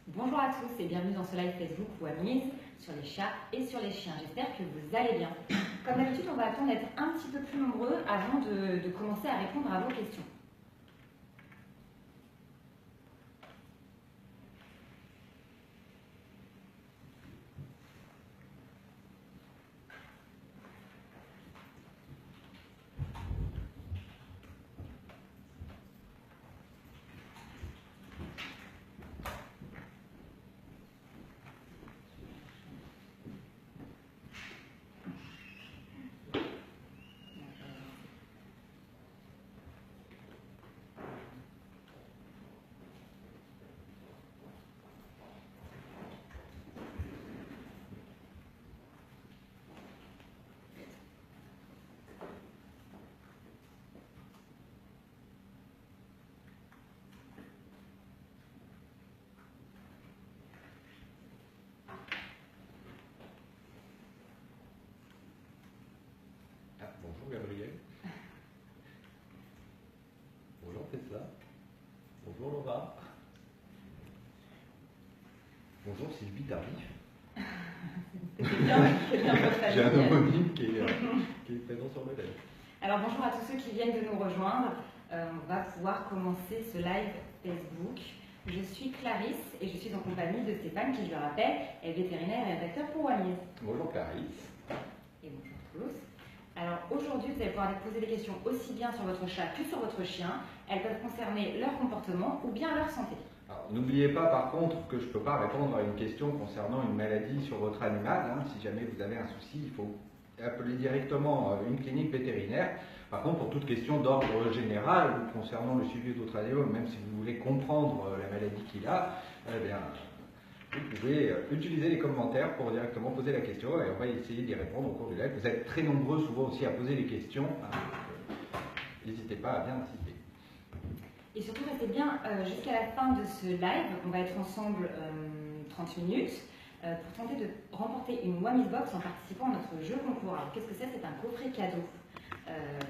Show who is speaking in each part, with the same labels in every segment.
Speaker 1: Bonjour à tous et bienvenue dans ce live Facebook Wamise sur les chats et sur les chiens. J'espère que vous allez bien. Comme d'habitude, on va attendre d'être un petit peu plus nombreux avant de commencer à répondre à vos questions.
Speaker 2: Bonjour Gabriel. Bonjour Tesla. Bonjour Laura. Bonjour Sylvie Tardif. J'ai un homonyme qui est présent sur le live.
Speaker 1: Alors bonjour à tous ceux qui viennent de nous rejoindre. On va pouvoir commencer ce live Facebook. Je suis Clarisse et je suis en compagnie de Stéphane qui, je le rappelle, est vétérinaire et rédacteur pour Wamise.
Speaker 2: Bonjour Clarisse.
Speaker 1: Et bonjour tous. Alors aujourd'hui, vous allez pouvoir poser des questions aussi bien sur votre chat que sur votre chien. Elles peuvent concerner leur comportement ou bien leur santé.
Speaker 2: N'oubliez pas par contre que je ne peux pas répondre à une question concernant une maladie sur votre animal. Si jamais vous avez un souci, il faut appeler directement une clinique vétérinaire. Par contre, pour toute question d'ordre général ou concernant le suivi d'autres animaux, même si vous voulez comprendre la maladie qu'il a, eh bien, vous pouvez utiliser les commentaires pour directement poser la question et on va essayer d'y répondre au cours du live. Vous êtes très nombreux souvent aussi à poser les questions. N'hésitez pas à bien insister.
Speaker 1: Et surtout, restez bien jusqu'à la fin de ce live. On va être ensemble 30 minutes pour tenter de remporter une Wamise Box en participant à notre jeu concours. Alors, qu'est-ce que c'est? C'est un coffret cadeau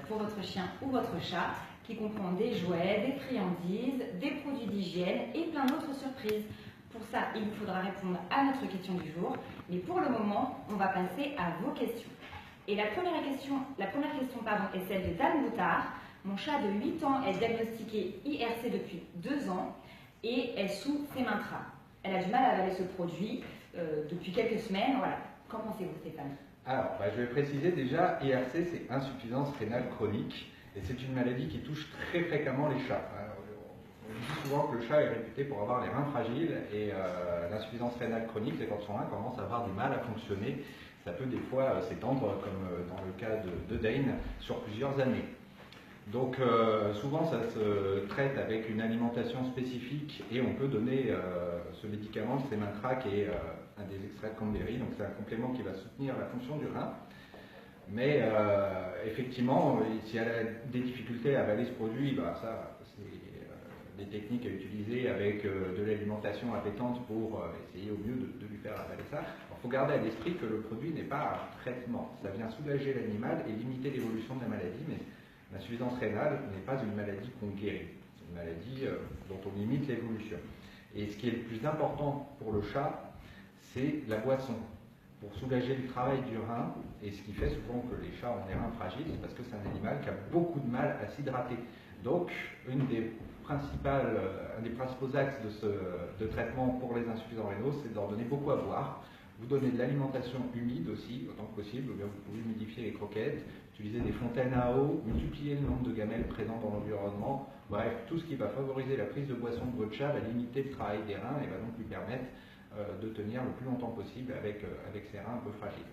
Speaker 1: pour votre chien ou votre chat qui comprend des jouets, des friandises, des produits d'hygiène et plein d'autres surprises. Pour ça, il vous faudra répondre à notre question du jour. Mais pour le moment, on va passer à vos questions. Et la première question est celle de Dan Boutard. Mon chat de 8 ans est diagnostiqué IRC depuis 2 ans et est sous Semintra. Elle a du mal à avaler ce produit depuis quelques semaines. Voilà. Qu'en pensez-vous, Stéphane?
Speaker 2: Alors, je vais préciser déjà, IRC, c'est insuffisance rénale chronique et c'est une maladie qui touche très fréquemment les chats. On dit souvent que le chat est réputé pour avoir les reins fragiles et l'insuffisance rénale chronique, c'est quand son rein commence à avoir du mal à fonctionner. Ça peut des fois s'étendre, comme dans le cas de Dane, sur plusieurs années. Donc souvent ça se traite avec une alimentation spécifique et on peut donner ce médicament, le Semintra, qui est un des extraits de cranberry, donc c'est un complément qui va soutenir la fonction du rein. Mais effectivement, si elle a des difficultés à avaler ce produit, ça c'est des techniques à utiliser avec de l'alimentation appétante pour essayer au mieux de lui faire avaler ça. Il faut garder à l'esprit que le produit n'est pas un traitement, ça vient soulager l'animal et limiter l'évolution de la maladie, mais l'insuffisance rénale n'est pas une maladie qu'on guérit, c'est une maladie dont on limite l'évolution. Et ce qui est le plus important pour le chat, c'est la boisson. Pour soulager le travail du rein, et ce qui fait souvent que les chats ont des reins fragiles, c'est parce que c'est un animal qui a beaucoup de mal à s'hydrater. Donc, un des principaux axes de traitement pour les insuffisants rénaux, c'est de leur donner beaucoup à boire. Vous donnez de l'alimentation humide aussi, autant que possible, ou bien vous pouvez modifier les croquettes, utiliser des fontaines à eau, multiplier le nombre de gamelles présents dans l'environnement. Bref, tout ce qui va favoriser la prise de boisson de votre chat va limiter le travail des reins et va donc lui permettre de tenir le plus longtemps possible avec ses reins un peu fragiles.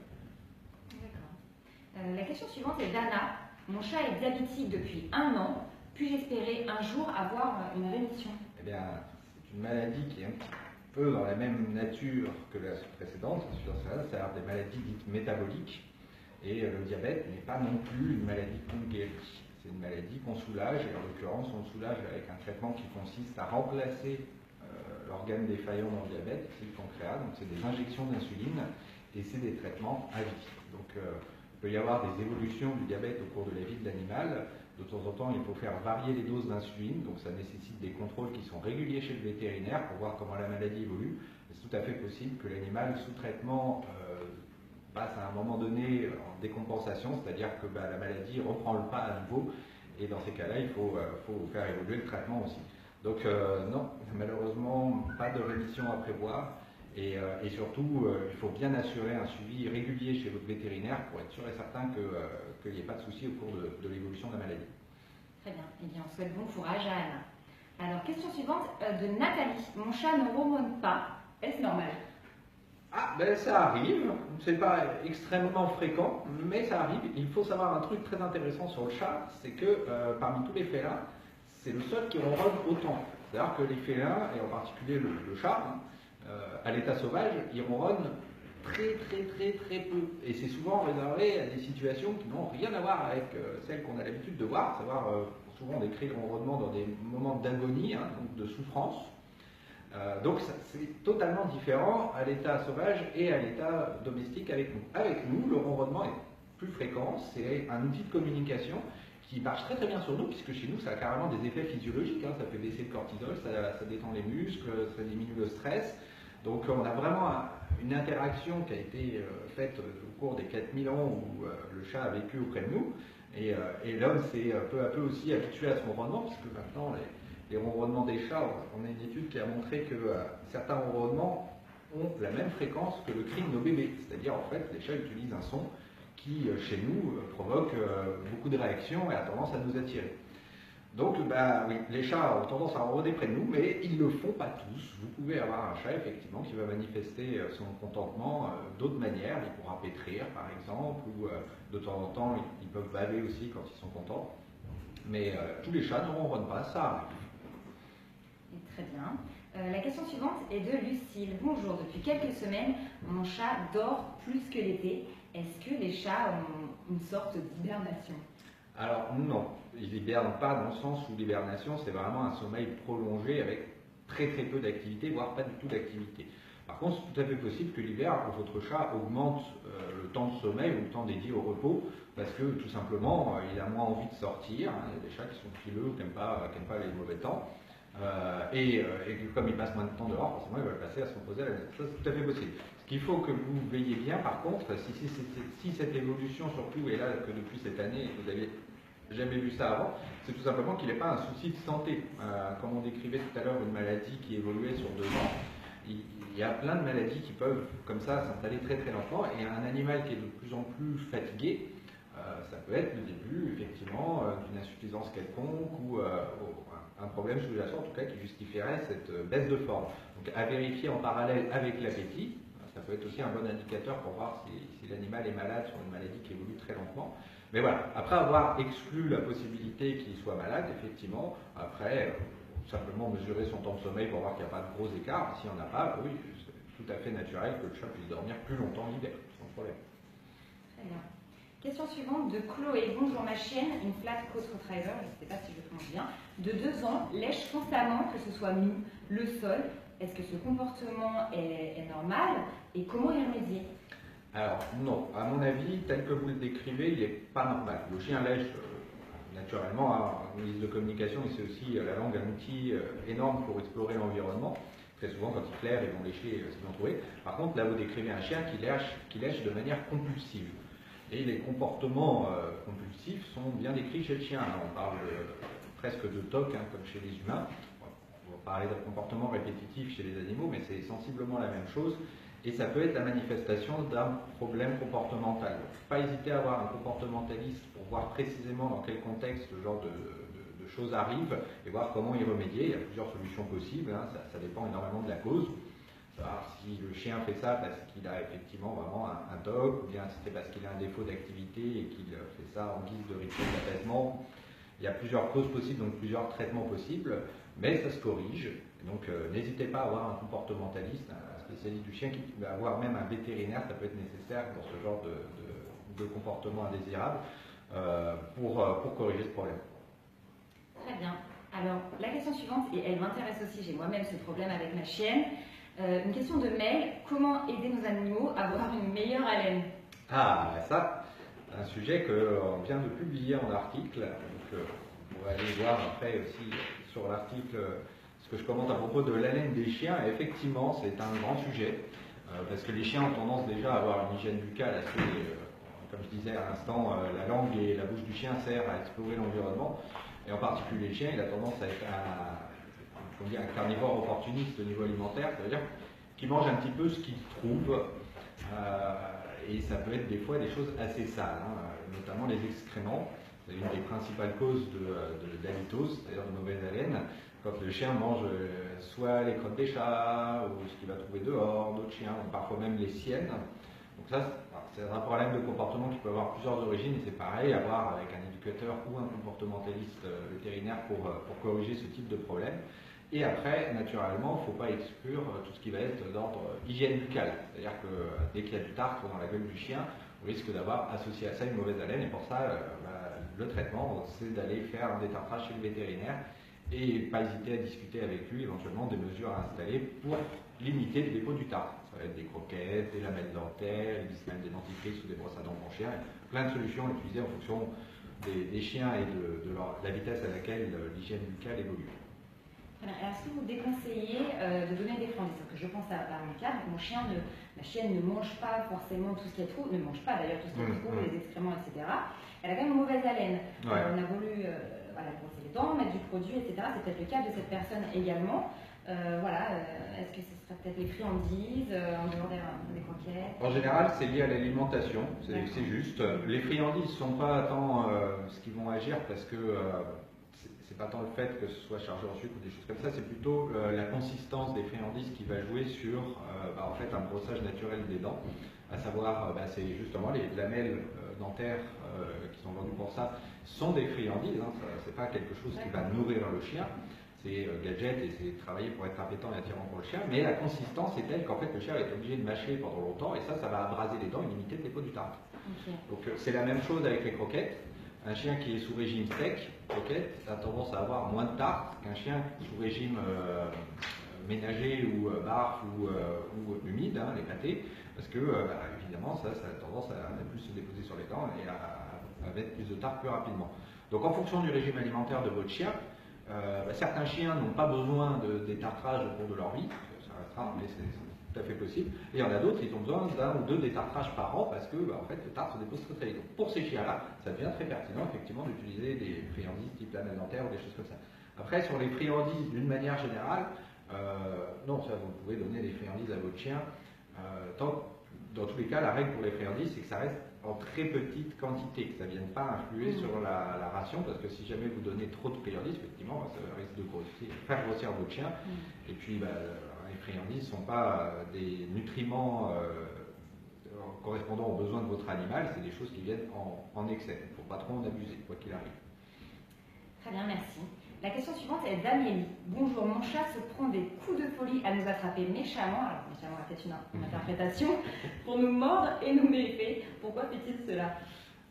Speaker 1: D'accord. La question suivante est d'Anna. Mon chat est diabétique depuis 1 an. Puis-je espérer un jour avoir une rémission?
Speaker 2: Eh bien, c'est une maladie qui est un petit peu dans la même nature que la précédente, c'est-à-dire des maladies dites métaboliques. Et le diabète n'est pas non plus une maladie qu'on guérit. C'est une maladie qu'on soulage, et en l'occurrence on soulage avec un traitement qui consiste à remplacer l'organe défaillant dans le diabète, c'est le pancréas, donc c'est des injections d'insuline, et c'est des traitements à vie. Donc il peut y avoir des évolutions du diabète au cours de la vie de l'animal, De temps en temps, il faut faire varier les doses d'insuline, donc ça nécessite des contrôles qui sont réguliers chez le vétérinaire pour voir comment la maladie évolue. C'est tout à fait possible que l'animal sous traitement passe à un moment donné en décompensation, c'est-à-dire que la maladie reprend le pas à nouveau, et dans ces cas-là, il faut faire évoluer le traitement aussi. Donc non, malheureusement, pas de rémission à prévoir. Et surtout, il faut bien assurer un suivi régulier chez votre vétérinaire pour être sûr et certain qu'il n'y ait pas de soucis au cours de l'évolution de la maladie.
Speaker 1: Très bien. Eh bien, on souhaite bon courage à Anna. Alors, question suivante de Nathalie. Mon chat ne ronronne pas. Est-ce normal?
Speaker 2: Ah, ben ça arrive. C'est pas extrêmement fréquent, mais ça arrive. Il faut savoir un truc très intéressant sur le chat, c'est que parmi tous les félins, c'est le seul qui ronronne autant. C'est-à-dire que les félins, et en particulier le chat, à l'état sauvage, ils ronronnent très peu. Et c'est souvent réservé à des situations qui n'ont rien à voir avec celles qu'on a l'habitude de voir, à savoir souvent on décrit le ronronnement dans des moments d'agonie, hein, donc de souffrance. Donc c'est totalement différent à l'état sauvage et à l'état domestique avec nous. Avec nous, le ronronnement est plus fréquent, c'est un outil de communication qui marche très bien sur nous, puisque chez nous ça a carrément des effets physiologiques, hein, ça fait baisser le cortisol, ça détend les muscles, ça diminue le stress. Donc on a vraiment une interaction qui a été faite au cours des 4000 ans où le chat a vécu auprès de nous, et l'homme s'est peu à peu aussi habitué à ce ronronnement, puisque maintenant les ronronnements des chats, on a une étude qui a montré que certains ronronnements ont la même fréquence que le cri de nos bébés, c'est-à-dire en fait les chats utilisent un son qui chez nous provoque beaucoup de réactions et a tendance à nous attirer. Donc, oui, les chats ont tendance à ronronner près de nous, mais ils ne le font pas tous. Vous pouvez avoir un chat, effectivement, qui va manifester son contentement d'autres manières. Il pourra pétrir, par exemple, ou de temps en temps, ils peuvent baver aussi quand ils sont contents. Mais tous les chats ne ronronnent pas, ça arrive.
Speaker 1: Très bien. La question suivante est de Lucille. Bonjour, depuis quelques semaines, mon chat dort plus que l'été. Est-ce que les chats ont une sorte d'hibernation?
Speaker 2: Alors non, ils n'hibernent pas dans le sens où l'hibernation c'est vraiment un sommeil prolongé avec très peu d'activité, voire pas du tout d'activité. Par contre, c'est tout à fait possible que l'hiver, votre chat augmente le temps de sommeil ou le temps dédié au repos, parce que tout simplement, il a moins envie de sortir. Hein. Il y a des chats qui sont frileux ou qui n'aiment pas les mauvais temps. Et comme il passe moins de temps dehors, forcément, il va passer à se reposer à la maison. Ça, c'est tout à fait possible. Ce qu'il faut que vous veilliez bien, par contre, si cette évolution, surtout, est là que depuis cette année, vous avez jamais vu ça avant, c'est tout simplement qu'il n'est pas un souci de santé. Comme on décrivait tout à l'heure une maladie qui évoluait sur 2 ans, il y a plein de maladies qui peuvent comme ça s'installer très lentement, et un animal qui est de plus en plus fatigué, ça peut être le début effectivement d'une insuffisance quelconque ou un problème sous-jacent en tout cas qui justifierait cette baisse de forme. Donc à vérifier en parallèle avec l'appétit, ça peut être aussi un bon indicateur pour voir si l'animal est malade sur une maladie qui évolue très lentement. Mais voilà, après avoir exclu la possibilité qu'il soit malade, effectivement, après, simplement mesurer son temps de sommeil pour voir qu'il n'y a pas de gros écarts. S'il n'y en a pas, oui, c'est tout à fait naturel que le chat puisse dormir plus longtemps l'hiver, sans problème.
Speaker 1: Très bien. Question suivante de Chloé. Bonjour, ma chienne, une flat coat retriever, je ne sais pas si je prononce bien, de 2 ans, lèche constamment, que ce soit nous, le sol. Est-ce que ce comportement est normal et comment y remédier?
Speaker 2: Alors non, à mon avis, tel que vous le décrivez, il n'est pas normal. Le chien lèche naturellement, hein, en guise de communication, mais c'est aussi la langue un outil énorme pour explorer l'environnement. Très souvent, quand ils flairent, ils vont lécher ce qu'ils ont trouvé. Par contre, là, vous décrivez un chien qui lèche de manière compulsive. Et les comportements compulsifs sont bien décrits chez le chien. Là, on parle presque de TOC, hein, comme chez les humains. On va parler de comportements répétitifs chez les animaux, mais c'est sensiblement la même chose. Et ça peut être la manifestation d'un problème comportemental. Il ne faut pas hésiter à avoir un comportementaliste pour voir précisément dans quel contexte ce genre de choses arrivent et voir comment y remédier. Il y a plusieurs solutions possibles, hein. Ça dépend énormément de la cause. Savoir si le chien fait ça parce qu'il a effectivement vraiment un TOC, ou bien si c'est parce qu'il a un défaut d'activité et qu'il fait ça en guise de rituel d'apaisement. Il y a plusieurs causes possibles, donc plusieurs traitements possibles, mais ça se corrige. Donc n'hésitez pas à avoir un comportementaliste, un spécialiste du chien, qui va avoir même un vétérinaire, ça peut être nécessaire dans ce genre de comportement indésirable pour corriger ce problème.
Speaker 1: Très bien. Alors, la question suivante, et elle m'intéresse aussi, j'ai moi-même ce problème avec ma chienne. Une question de Mel, comment aider nos animaux à avoir une meilleure haleine?
Speaker 2: Ah, ça, un sujet qu'on vient de publier en article, on va aller voir après aussi sur l'article ce que je commente à propos de l'haleine des chiens. Et effectivement, c'est un grand sujet, parce que les chiens ont tendance déjà à avoir une hygiène buccale assez, comme je disais à l'instant, la langue et la bouche du chien servent à explorer l'environnement, et en particulier le chien, il a tendance à être un carnivore opportuniste au niveau alimentaire, c'est-à-dire qu'il mange un petit peu ce qu'il trouve, et ça peut être des fois des choses assez sales, notamment les excréments. C'est une des principales causes d'halitose, c'est-à-dire de mauvaise haleine, quand le chien mange soit les crottes des chats, ou ce qu'il va trouver dehors, d'autres chiens, ou parfois même les siennes. Donc ça, c'est un problème de comportement qui peut avoir plusieurs origines, et c'est pareil, à voir avec un éducateur ou un comportementaliste vétérinaire pour corriger ce type de problème. Et après, naturellement, il ne faut pas exclure tout ce qui va être d'ordre hygiène buccale. C'est-à-dire que dès qu'il y a du tartre dans la gueule du chien, on risque d'avoir associé à ça une mauvaise haleine, et pour ça, le traitement, c'est d'aller faire un détartrage chez le vétérinaire et pas hésiter à discuter avec lui éventuellement des mesures à installer pour limiter le dépôt du tartre. Ça va être des croquettes, des lamelles dentaires, même des dentifrices ou des brosses à dents pour chien, plein de solutions utilisées en fonction des chiens et de la vitesse à laquelle l'hygiène buccale évolue.
Speaker 1: Est-ce que vous déconseillez de donner des friandises? Parce que je pense à mon cas, donc la chienne ne mange pas forcément tout ce qu'elle trouve, ne mange pas d'ailleurs tout ce qu'elle trouve, les excréments, etc. Elle a quand même une mauvaise haleine.
Speaker 2: Ouais.
Speaker 1: On a voulu brosser les dents, mettre du produit, etc. C'est peut-être le cas de cette personne également. Est-ce que ce serait peut-être les friandises, en dehors des croquettes?
Speaker 2: En général, c'est lié à l'alimentation, c'est juste. Les friandises ne sont pas tant ce qui vont agir, parce que c'est pas tant le fait que ce soit chargé en sucre ou des choses comme ça, c'est plutôt la consistance des friandises qui va jouer sur en fait un brossage naturel des dents, à savoir c'est justement les lamelles dentaires qui sont vendues pour ça sont des friandises, c'est pas quelque chose qui va nourrir le chien, c'est gadget et c'est travaillé pour être appétant et attirant pour le chien, mais la consistance est telle qu'en fait le chien est obligé de mâcher pendant longtemps, et ça va abraser les dents et limiter le dépôt du tartre.
Speaker 1: Okay.
Speaker 2: Donc c'est la même chose avec les croquettes. Un chien qui est sous régime sec, croquette, a tendance à avoir moins de tartre qu'un chien sous régime ménager ou barf ou humide, les pâtés, parce que évidemment ça a tendance à plus se déposer sur les dents et à mettre plus de tartre plus rapidement. Donc en fonction du régime alimentaire de votre chien, certains chiens n'ont pas besoin de détartrage au cours de leur vie, ça restera, mais c'est tout à fait possible. Et il y en a d'autres qui ont besoin d'un ou deux détartrages par an parce que en fait, le tartre se dépose très vite. Donc pour ces chiens-là, ça devient très pertinent effectivement d'utiliser des friandises type lamelle dentaire ou des choses comme ça. Après, sur les friandises d'une manière générale, non, ça vous pouvez donner des friandises à votre chien. Dans tous les cas, la règle pour les friandises, c'est que ça reste en très petite quantité, que ça ne vienne pas influer sur la ration, parce que si jamais vous donnez trop de friandises, effectivement, ça risque de faire grossir votre chien. Et puis, les friandises ne sont pas des nutriments correspondant aux besoins de votre animal, c'est des choses qui viennent en excès. Il ne faut pas trop en abuser, quoi qu'il arrive.
Speaker 1: Très bien, merci. La question suivante est d'Amélie. Bonjour, mon chat se prend des coups de folie à nous attraper méchamment, alors méchamment a peut-être une interprétation, pour nous mordre et nous méfaire. Pourquoi fait-il cela?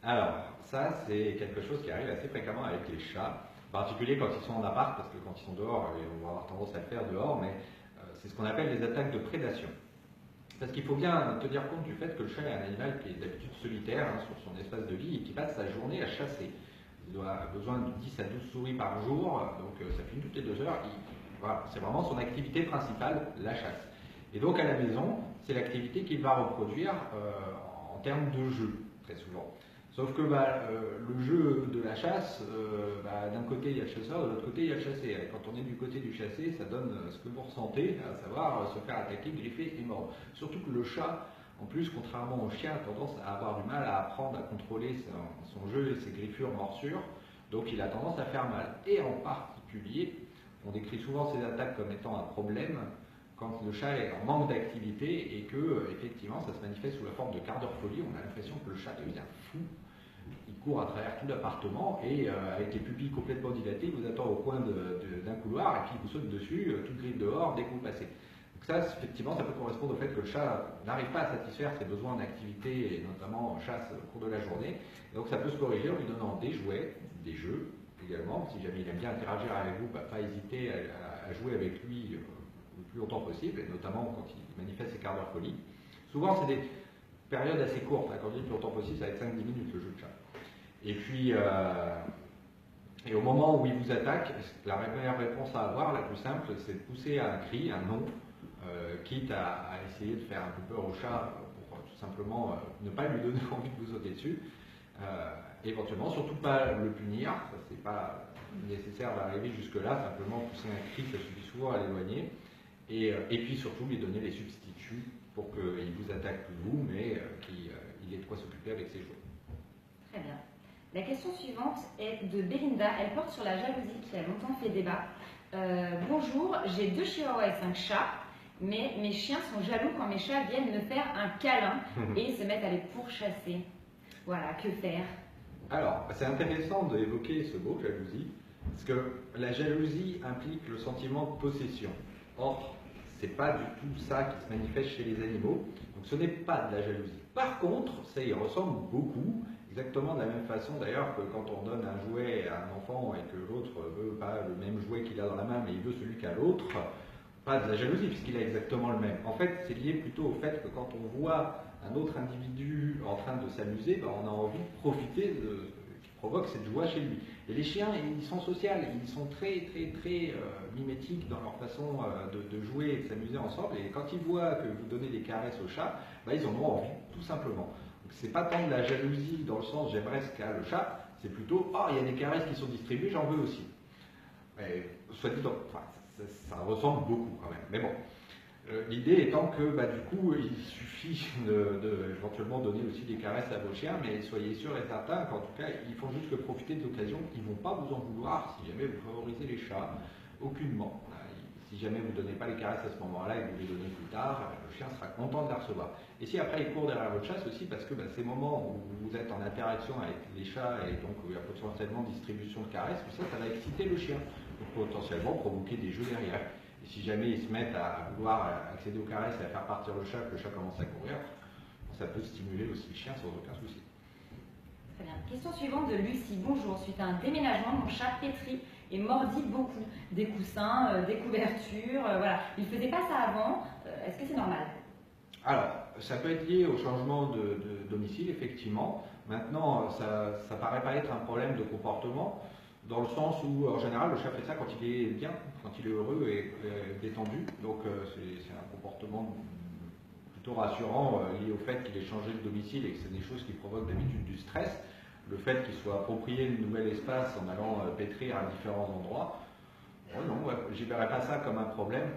Speaker 1: Alors,
Speaker 2: ça c'est quelque chose qui arrive assez fréquemment avec les chats, en particulier quand ils sont en appart, parce que quand ils sont dehors, on va avoir tendance à le faire dehors, mais c'est ce qu'on appelle les attaques de prédation. Parce qu'il faut bien tenir compte du fait que le chat est un animal qui est d'habitude solitaire sur son espace de vie et qui passe sa journée à chasser. Il a besoin de 10 à 12 souris par jour, donc ça finit toutes les 2 heures. Voilà, c'est vraiment son activité principale, la chasse. Et donc à la maison, c'est l'activité qu'il va reproduire en termes de jeu, très souvent. Sauf que le jeu de la chasse, d'un côté il y a le chasseur, de l'autre côté il y a le chassé. Et quand on est du côté du chassé, ça donne ce que vous ressentez, à savoir se faire attaquer, griffer et mordre. Surtout que le chat, en plus, contrairement au chien, a tendance à avoir du mal à apprendre à contrôler son jeu et ses griffures, morsures, donc il a tendance à faire mal. Et en particulier, on décrit souvent ces attaques comme étant un problème quand le chat est en manque d'activité et que, effectivement, ça se manifeste sous la forme de quart d'heure folie. On a l'impression que le chat devient fou. Il court à travers tout l'appartement et avec les pupilles complètement dilatées, il vous attend au coin d'un couloir et puis il vous saute dessus, toute griffe dehors, dès que vous passez. Donc ça, effectivement, ça peut correspondre au fait que le chat n'arrive pas à satisfaire ses besoins d'activité, et notamment en chasse au cours de la journée. Et donc ça peut se corriger en lui donnant des jouets, des jeux également. Si jamais il aime bien interagir avec vous, pas hésiter à jouer avec lui le plus longtemps possible, et notamment quand il manifeste ses quarts d'heure folie. Souvent, c'est des périodes assez courtes. Quand je dis le plus longtemps possible, ça va être 5-10 minutes le jeu de chat. Et puis, Et au moment où il vous attaque, la meilleure réponse à avoir, la plus simple, c'est de pousser un cri, un nom, quitte à essayer de faire un peu peur au chat pour tout simplement ne pas lui donner envie de vous sauter dessus. Éventuellement, surtout pas le punir, ça c'est pas nécessaire d'arriver jusque-là, simplement pousser un cri, ça suffit souvent à l'éloigner. Et puis surtout lui donner les substituts pour qu'il vous attaque plus vous, mais qu'il ait de quoi s'occuper avec ses jouets.
Speaker 1: Très bien. La question suivante est de Belinda. Elle porte sur la jalousie qui a longtemps fait débat. Bonjour, j'ai 2 chihuahuas et 5 chats, mais mes chiens sont jaloux quand mes chats viennent me faire un câlin et se mettent à les pourchasser. Voilà, que faire?
Speaker 2: Alors, c'est intéressant d'évoquer ce mot, jalousie, parce que la jalousie implique le sentiment de possession. Or, c'est pas du tout ça qui se manifeste chez les animaux, donc ce n'est pas de la jalousie. Par contre, ça y ressemble beaucoup, exactement de la même façon d'ailleurs que quand on donne un jouet à un enfant et que l'autre veut pas le même jouet qu'il a dans la main, mais il veut celui qu'a l'autre, pas de la jalousie puisqu'il a exactement le même. En fait, c'est lié plutôt au fait que quand on voit un autre individu en train de s'amuser, ben, on a envie de profiter de qui provoque cette joie chez lui. Et les chiens, ils sont sociaux, ils sont très mimétiques dans leur façon de jouer et de s'amuser ensemble. Et quand ils voient que vous donnez des caresses au chat, ben, ils en ont envie, tout simplement. Donc c'est pas tant de la jalousie dans le sens j'aimerais ce qu'a le chat, c'est plutôt oh il y a des caresses qui sont distribuées, j'en veux aussi. Mais, soit dit, enfin, ça ressemble beaucoup quand même. Mais bon. L'idée étant que bah, du coup il suffit de éventuellement donner aussi des caresses à vos chiens, mais soyez sûr et certain qu'en tout cas ils font juste que profiter de l'occasion, ils ne vont pas vous en vouloir si jamais vous favorisez les chats, aucunement. Si jamais vous ne donnez pas les caresses à ce moment-là et que vous les donnez plus tard, le chien sera content de les recevoir. Et si après il court derrière votre chat, c'est aussi parce que bah, ces moments où vous êtes en interaction avec les chats et donc où il y a potentiellement distribution de caresses, tout ça, ça va exciter le chien, donc potentiellement provoquer des jeux derrière. Et si jamais ils se mettent à vouloir accéder aux caresses et à faire partir le chat, que le chat commence à courir, ça peut stimuler aussi le chien sans aucun souci.
Speaker 1: Très bien. Question suivante de Lucie. Bonjour, suite à un déménagement, mon chat pétrit et mordit beaucoup. Des coussins, des couvertures, voilà. Il ne faisait pas ça avant. Est-ce que c'est normal?
Speaker 2: Alors, ça peut être lié au changement de domicile, effectivement. Maintenant, ça paraît pas être un problème de comportement, dans le sens où, en général, le chat fait ça quand il est bien, quand il est heureux et détendu. Donc, c'est un comportement plutôt rassurant lié au fait qu'il ait changé de domicile et que c'est des choses qui provoquent d'habitude du stress. Le fait qu'il soit approprié de nouvel espace en allant pétrir à différents endroits, non, je ne verrais pas ça comme un problème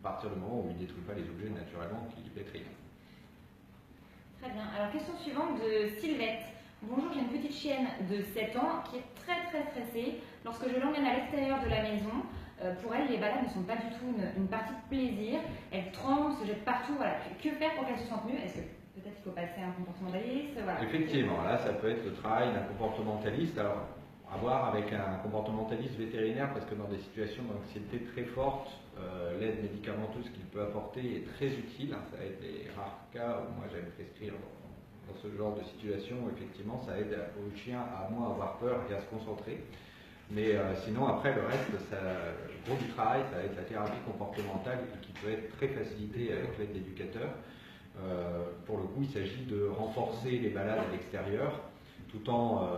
Speaker 2: à partir du moment où il ne détruit pas les objets naturellement qu'il pétrit.
Speaker 1: Très bien. Alors, question suivante de Sylvette. Bonjour, j'ai une petite chienne de 7 ans qui est très stressée. Lorsque je l'emmène à l'extérieur de la maison, pour elle, les balades ne sont pas du tout une partie de plaisir. Elle tremble, se jette partout. Voilà. Que faire pour qu'elle se sente mieux? Est-ce que peut-être qu'il faut passer à un comportementaliste? Voilà.
Speaker 2: Effectivement, là, ça peut être le travail d'un comportementaliste. Alors, à voir avec un comportementaliste vétérinaire, parce que dans des situations d'anxiété très fortes, l'aide médicamenteuse qu'il peut apporter est très utile. Ça aide les rares cas où moi j'aime prescrire dans ce genre de situation. Effectivement, ça aide au chien à moins avoir peur et à se concentrer. Mais sinon, après, le reste, le gros du travail, ça va être la thérapie comportementale qui peut être très facilitée avec l'aide d'éducateurs. Pour le coup, il s'agit de renforcer les balades à l'extérieur, tout en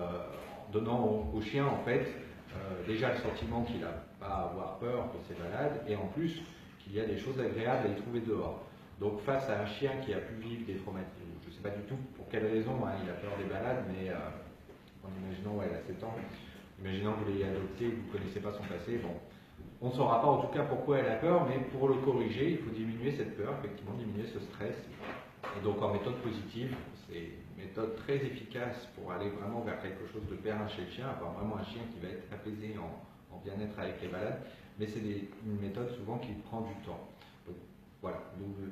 Speaker 2: donnant au chien, en fait, déjà le sentiment qu'il n'a pas à avoir peur de ses balades, et en plus, qu'il y a des choses agréables à y trouver dehors. Donc, face à un chien qui a pu vivre des traumatismes, je ne sais pas du tout pour quelle raison il a peur des balades, mais en imaginant, elle a 7 ans, imaginons que vous l'ayez adopté, que vous ne connaissez pas son passé, bon, on ne saura pas en tout cas pourquoi elle a peur, mais pour le corriger, il faut diminuer cette peur, effectivement, diminuer ce stress. Et donc en méthode positive, c'est une méthode très efficace pour aller vraiment vers quelque chose de périn chez le chien, avoir vraiment un chien qui va être apaisé en bien-être avec les balades, mais c'est une méthode souvent qui prend du temps. Donc voilà,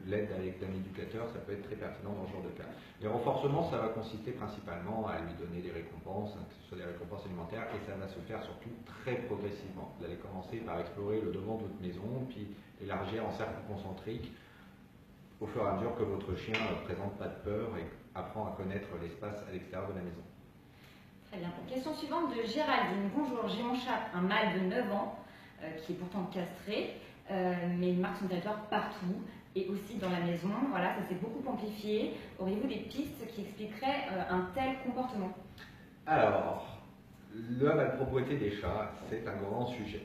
Speaker 2: l'aide avec un éducateur, ça peut être très pertinent dans ce genre de cas. Les renforcements, ça va consister principalement à lui donner des récompenses, que ce soit des récompenses alimentaires, et ça va se faire surtout très progressivement. Vous allez commencer par explorer le devant de votre maison, puis élargir en cercle concentrique, au fur et à mesure que votre chien ne présente pas de peur et apprend à connaître l'espace à l'extérieur de la maison.
Speaker 1: Très bien. Question suivante de Géraldine. Bonjour, j'ai mon chat, un mâle de 9 ans, qui est pourtant castré, mais il marque son territoire partout et aussi dans la maison. Voilà, ça s'est beaucoup amplifié. Auriez-vous des pistes qui expliqueraient un tel comportement?
Speaker 2: Alors, la malpropreté des chats, c'est un grand sujet.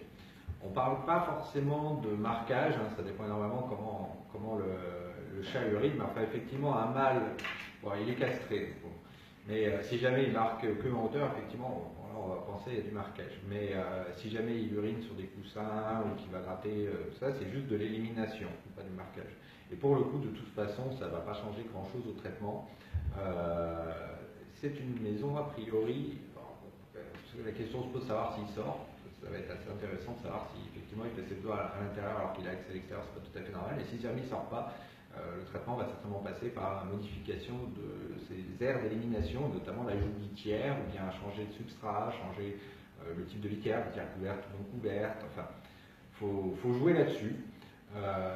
Speaker 2: On ne parle pas forcément de marquage, hein, ça dépend énormément comment le chat urine, mais enfin effectivement un mâle, bon, il est castré. Bon. Mais si jamais il marque que en hauteur, effectivement, on va penser à du marquage. Mais si jamais il urine sur des coussins ou qu'il va gratter, ça c'est juste de l'élimination, pas du marquage. Et pour le coup, de toute façon, ça ne va pas changer grand-chose au traitement. C'est une maison, a priori, la question se pose de savoir s'il sort. Ça va être assez intéressant de savoir si effectivement il fait ses doigts à l'intérieur alors qu'il a accès à l'extérieur, c'est pas tout à fait normal. Et si jamais il ne sort pas, le traitement va certainement passer par la modification de ces aires d'élimination, notamment l'ajout de litière, ou bien changer de substrat, changer le type de litière couverte ou non couverte, enfin, faut jouer là-dessus.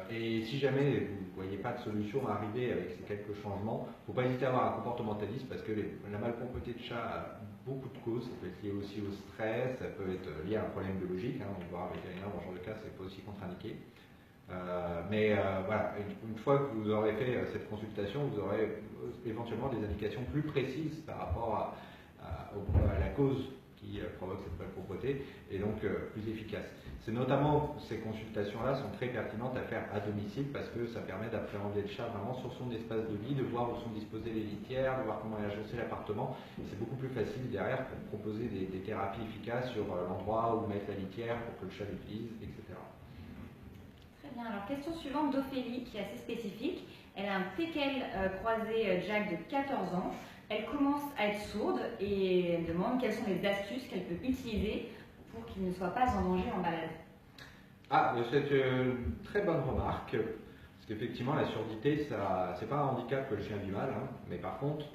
Speaker 2: Et si jamais vous ne voyez pas de solution à arriver avec ces quelques changements, il ne faut pas hésiter à avoir un comportementaliste parce que la malpropreté de chat a beaucoup de causes. Ça peut être lié aussi au stress, ça peut être lié à un problème biologique. Hein, on va voir avec vétérinaire dans ce genre de cas, c'est pas aussi contre-indiqué. Voilà, une fois que vous aurez fait cette consultation, vous aurez éventuellement des indications plus précises par rapport à la cause qui provoque cette malpropreté et donc plus efficace. C'est notamment ces consultations-là sont très pertinentes à faire à domicile parce que ça permet d'appréhender le chat vraiment sur son espace de vie, de voir où sont disposées les litières, de voir comment est agencé l'appartement. C'est beaucoup plus facile derrière pour proposer des thérapies efficaces sur l'endroit où mettre la litière pour que le chat l'utilise, etc.
Speaker 1: Très bien. Alors, question suivante d'Ophélie, qui est assez spécifique. Elle a un teckel croisé Jack de 14 ans. Elle commence à être sourde et elle demande quelles sont les astuces qu'elle peut utiliser pour qu'il ne soit pas en danger en balade.
Speaker 2: Ah, c'est une très bonne remarque, parce qu'effectivement la surdité, c'est pas un handicap que le chien vit mal, hein, mais par contre,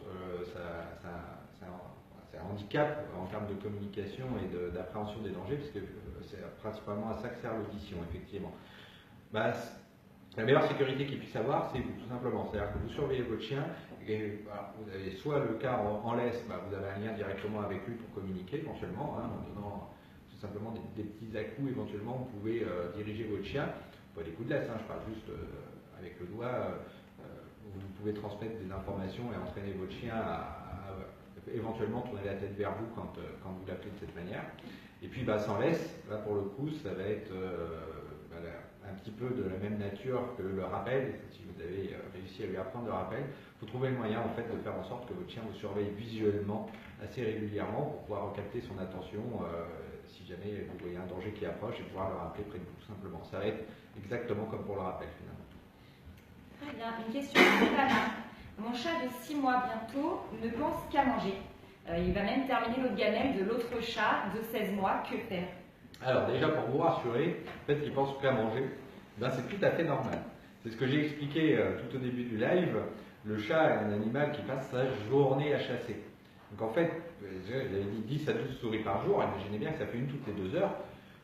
Speaker 2: c'est un handicap en termes de communication et d'appréhension des dangers, parce que c'est principalement à ça que sert l'audition, effectivement. Bah, la meilleure sécurité qu'il puisse avoir, c'est vous, tout simplement. C'est-à-dire que vous surveillez votre chien, et voilà, vous avez soit le cas en laisse, bah, vous avez un lien directement avec lui pour communiquer, éventuellement, hein, en donnant tout simplement des petits à-coups, éventuellement, vous pouvez diriger votre chien. Pas des coups de laisse, hein, je parle juste avec le doigt, vous pouvez transmettre des informations et entraîner votre chien à éventuellement tourner la tête vers vous quand vous l'appelez de cette manière. Et puis bah, sans laisse, là pour le coup, ça va être un petit peu de la même nature que le rappel. Si vous avez réussi à lui apprendre le rappel, vous trouvez le moyen en fait de faire en sorte que votre chien vous surveille visuellement assez régulièrement pour pouvoir capter son attention si jamais vous voyez un danger qui approche et pouvoir le rappeler près de vous tout simplement. Ça va être exactement comme pour le rappel finalement.
Speaker 1: Très bien. Une question de Clara. Mon chat de 6 mois bientôt ne pense qu'à manger. Il va même terminer l'autre gamelle de l'autre chat de 16 mois. Que faire? Alors
Speaker 2: déjà pour vous rassurer, le fait qu'il pense qu'à manger, ben c'est tout à fait normal. C'est ce que j'ai expliqué tout au début du live. Le chat est un animal qui passe sa journée à chasser. Donc en fait, j'avais dit 10 à 12 souris par jour, imaginez bien que ça fait une toutes les 2 heures.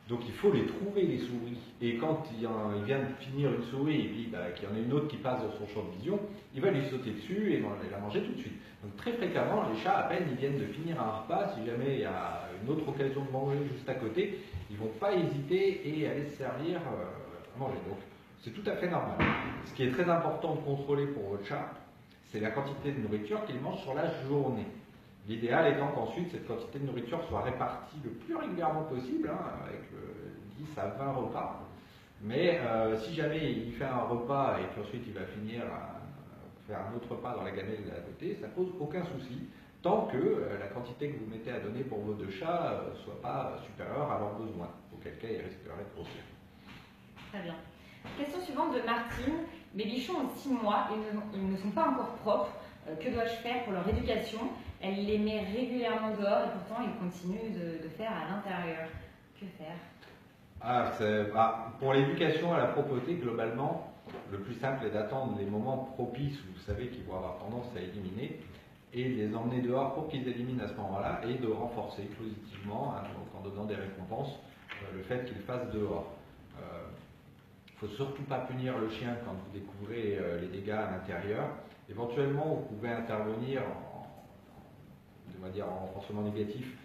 Speaker 2: Donc il faut les trouver les souris. Et quand il vient de finir une souris et puis qu'il y en a une autre qui passe dans son champ de vision, il va lui sauter dessus et la manger tout de suite. Donc très fréquemment, les chats, à peine ils viennent de finir un repas, si jamais il y a une autre occasion de manger juste à côté, ils ne vont pas hésiter et aller se servir à manger. Donc c'est tout à fait normal. Ce qui est très important de contrôler pour votre chat, c'est la quantité de nourriture qu'il mange sur la journée. L'idéal étant qu'ensuite cette quantité de nourriture soit répartie le plus régulièrement possible, hein, avec 10 à 20 repas. Mais si jamais il fait un repas et qu'ensuite il va finir à faire un autre repas dans la gamelle à côté, ça ne pose aucun souci, tant que la quantité que vous mettez à donner pour vos 2 chats ne soit pas supérieure à leurs besoins, auquel cas ils risqueraient de grossir.
Speaker 1: Très bien. Question suivante de Martine. Mes bichons ont 6 mois et ils ne sont pas encore propres. Que dois-je faire pour leur éducation? Elle les met régulièrement dehors et pourtant ils continuent de faire à l'intérieur. Que faire?
Speaker 2: Pour l'éducation à la propreté, globalement, le plus simple est d'attendre les moments propices où vous savez qu'ils vont avoir tendance à éliminer et les emmener dehors pour qu'ils éliminent à ce moment-là et de renforcer positivement, hein, donc en donnant des récompenses, le fait qu'ils fassent dehors. Il ne faut surtout pas punir le chien quand vous découvrez les dégâts à l'intérieur. Éventuellement, vous pouvez intervenir en renforcement négatif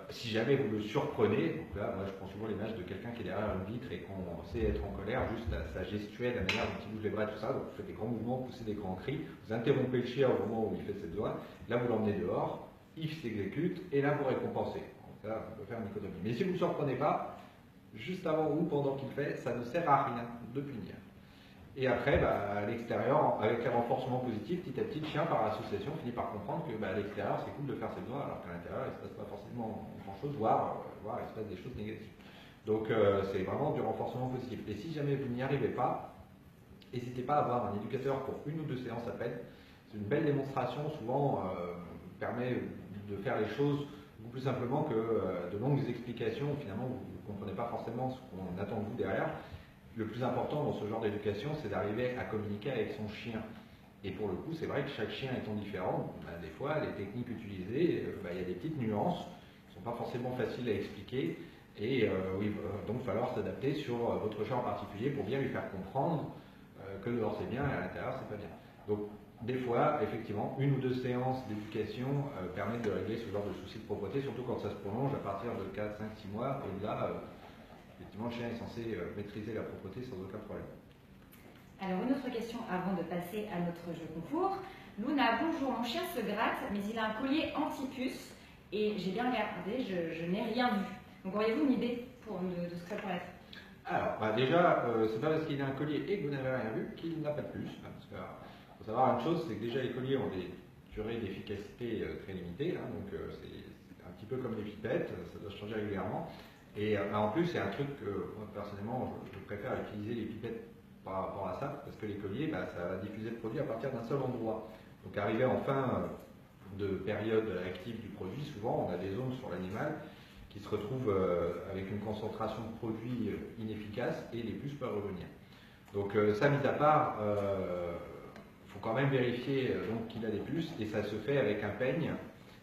Speaker 2: si jamais vous le surprenez. Donc là, moi je prends souvent l'image de quelqu'un qui est derrière une vitre et qu'on sait être en colère juste à sa gestuelle, la manière dont il bouge les bras et tout ça. Donc vous faites des grands mouvements, poussez des grands cris, vous interrompez le chien au moment où il fait ses doigts. Là, vous l'emmenez dehors, il s'exécute et là, vous récompensez. ça, on peut faire une économie. Mais si vous ne surprenez pas, juste avant ou pendant qu'il fait, ça ne sert à rien de punir. Et après, à l'extérieur, avec les renforcements positifs, petit à petit, le chien, par association, finit par comprendre que à l'extérieur, c'est cool de faire ses besoins, alors qu'à l'intérieur, il ne se passe pas forcément grand-chose, voire il se passe des choses négatives. Donc, c'est vraiment du renforcement positif. Et si jamais vous n'y arrivez pas, n'hésitez pas à avoir un éducateur pour 1 ou 2 séances à peine. C'est une belle démonstration, souvent, permet de faire les choses beaucoup plus simplement que de longues explications. Finalement, vous ne comprenez pas forcément ce qu'on attend de vous derrière. Le plus important dans ce genre d'éducation, c'est d'arriver à communiquer avec son chien. Et pour le coup, c'est vrai que chaque chien étant différent, des fois, les techniques utilisées, il y a des petites nuances qui ne sont pas forcément faciles à expliquer. Et oui, donc il va falloir s'adapter sur votre chien en particulier pour bien lui faire comprendre que dehors c'est bien et à l'intérieur c'est pas bien. Donc des fois, effectivement, 1 ou 2 séances d'éducation permettent de régler ce genre de soucis de propreté, surtout quand ça se prolonge à partir de 4, 5, 6 mois. Et là, effectivement, le chien est censé maîtriser la propreté sans aucun problème.
Speaker 1: Alors une autre question avant de passer à notre jeu concours. Luna, bonjour, mon chien se gratte, mais il a un collier anti-puce et j'ai bien regardé, je n'ai rien vu. Donc auriez-vous une idée de ce que ça pourrait être?
Speaker 2: Alors, déjà, c'est pas parce qu'il a un collier et que vous n'avez rien vu qu'il n'a pas de puce. Parce qu'il faut savoir une chose, c'est que déjà les colliers ont des durées d'efficacité très limitées, donc c'est un petit peu comme les pipettes, ça doit se changer régulièrement. Et en plus, c'est un truc que moi personnellement, je préfère utiliser les pipettes par rapport à ça, parce que les colliers, ça va diffuser le produit à partir d'un seul endroit. Donc arrivé en fin de période active du produit, souvent on a des zones sur l'animal qui se retrouvent avec une concentration de produit inefficace et les puces peuvent revenir. Donc ça mis à part, il faut quand même vérifier qu'il a des puces et ça se fait avec un peigne.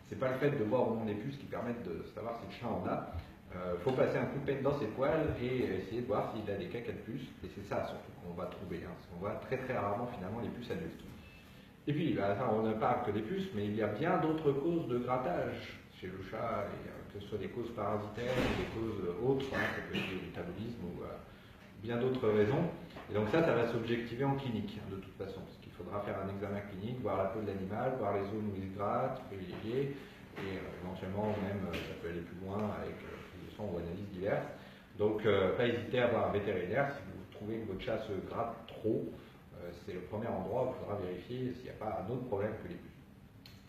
Speaker 2: C'est pas le fait de voir au nom des puces qui permettent de savoir si le chien en a. Il faut passer un coup de peigne dans ses poils et essayer de voir s'il a des caca de puces. Et c'est ça surtout qu'on va trouver, parce qu'on voit très très rarement finalement les puces adultes. Et puis, on ne parle que des puces, mais il y a bien d'autres causes de grattage chez le chat, que ce soit des causes parasitaires ou des causes autres, ça peut être du métabolisme ou bien d'autres raisons. Et donc ça va s'objectiver en clinique, de toute façon, parce qu'il faudra faire un examen clinique, voir la peau de l'animal, voir les zones où il se gratte, privilégier, et éventuellement même, ça peut aller plus loin avec prise de sang ou analyses diverses. Donc, pas hésiter à voir un vétérinaire si vous trouvez que votre chat se gratte trop. C'est le premier endroit où il faudra vérifier s'il n'y a pas un autre problème que les puces.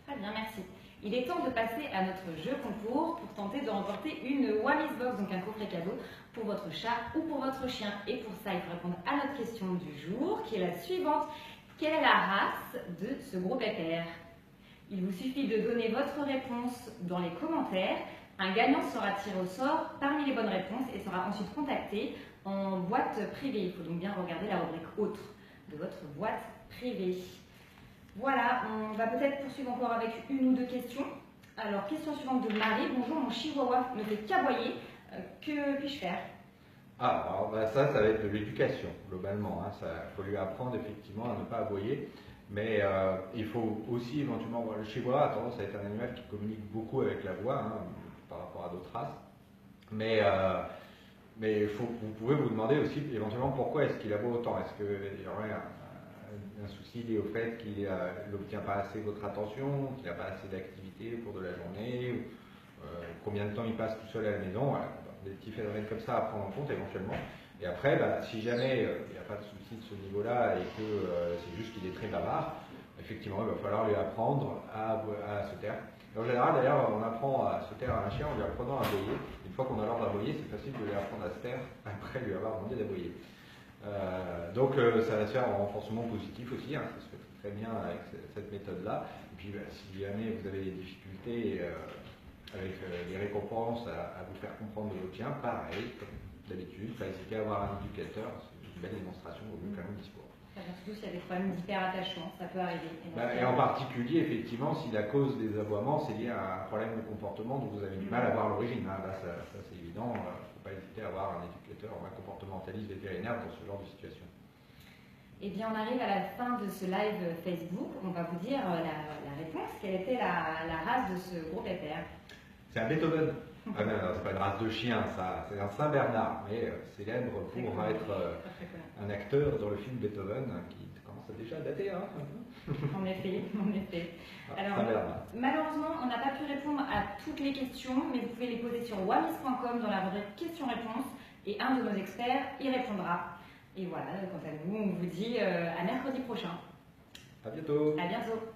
Speaker 1: Très bien, merci. Il est temps de passer à notre jeu concours pour tenter de remporter une Wamisbox, donc un coffret cadeau pour votre chat ou pour votre chien. Et pour ça, il faut répondre à notre question du jour, qui est la suivante. Quelle est la race de ce gros pépère? Il vous suffit de donner votre réponse dans les commentaires. Un gagnant sera tiré au sort parmi les bonnes réponses et sera ensuite contacté en boîte privée. Il faut donc bien regarder la rubrique autre de votre boîte privée. Voilà, on va peut-être poursuivre encore avec 1 ou 2 questions. Alors, question suivante de Marie. Bonjour, mon chihuahua ne fait qu'aboyer. Que puis-je faire?
Speaker 2: Alors ça va être de l'éducation, globalement. Il faut lui apprendre effectivement à ne pas aboyer. Mais il faut aussi éventuellement voir. Le chihuahua a tendance à être un animal qui communique beaucoup avec la voix, par rapport à d'autres races. Mais vous pouvez vous demander aussi éventuellement pourquoi est-ce qu'il aboie autant. Est-ce qu'il y aurait un souci lié au fait qu'il n'obtient pas assez votre attention, qu'il n'a pas assez d'activité au cours de la journée, ou combien de temps il passe tout seul à la maison, voilà. Des petits phénomènes comme ça à prendre en compte éventuellement. Et après, si jamais il n'y a pas de souci de ce niveau-là et que c'est juste qu'il est très bavard, effectivement, il va falloir lui apprendre à se taire. Et en général, d'ailleurs, on apprend à se taire à un chien en lui apprenant à aboyer. Une fois qu'on a l'ordre d'aboyer, c'est facile de lui apprendre à se taire après lui avoir demandé d'aboyer. Donc ça va se faire en renforcement positif aussi, ça se fait très bien avec cette méthode-là. Et puis si jamais vous avez des difficultés avec les récompenses à vous faire comprendre de votre chien, pareil, comme d'habitude, pas hésiter à avoir un éducateur, c'est une belle démonstration au mieux quand même du sport.
Speaker 1: Surtout s'il y a des problèmes d'hyperattachement, ça peut arriver.
Speaker 2: Et en particulier, effectivement, si la cause des aboiements, c'est lié à un problème de comportement dont vous avez du mal à voir l'origine. Là, ça c'est évident, il ne faut pas hésiter à avoir un éducateur ou un comportementaliste vétérinaire dans ce genre de situation.
Speaker 1: Eh bien, on arrive à la fin de ce live Facebook. On va vous dire la réponse. Quelle était la race de ce gros pépère?
Speaker 2: C'est un Beethoven. Ah non, c'est pas une race de chien, ça. C'est un Saint-Bernard, mais célèbre pour être un acteur dans le film Beethoven qui commence ça a déjà daté, hein.
Speaker 1: En effet, en effet.
Speaker 2: Ah,
Speaker 1: Alors,
Speaker 2: ça verra.
Speaker 1: malheureusement, on n'a pas pu répondre à toutes les questions, mais vous pouvez les poser sur wamis.com dans la rubrique questions-réponses et un de nos experts y répondra. Et voilà, quant à nous, on vous dit à mercredi prochain.
Speaker 2: À bientôt.
Speaker 1: À bientôt.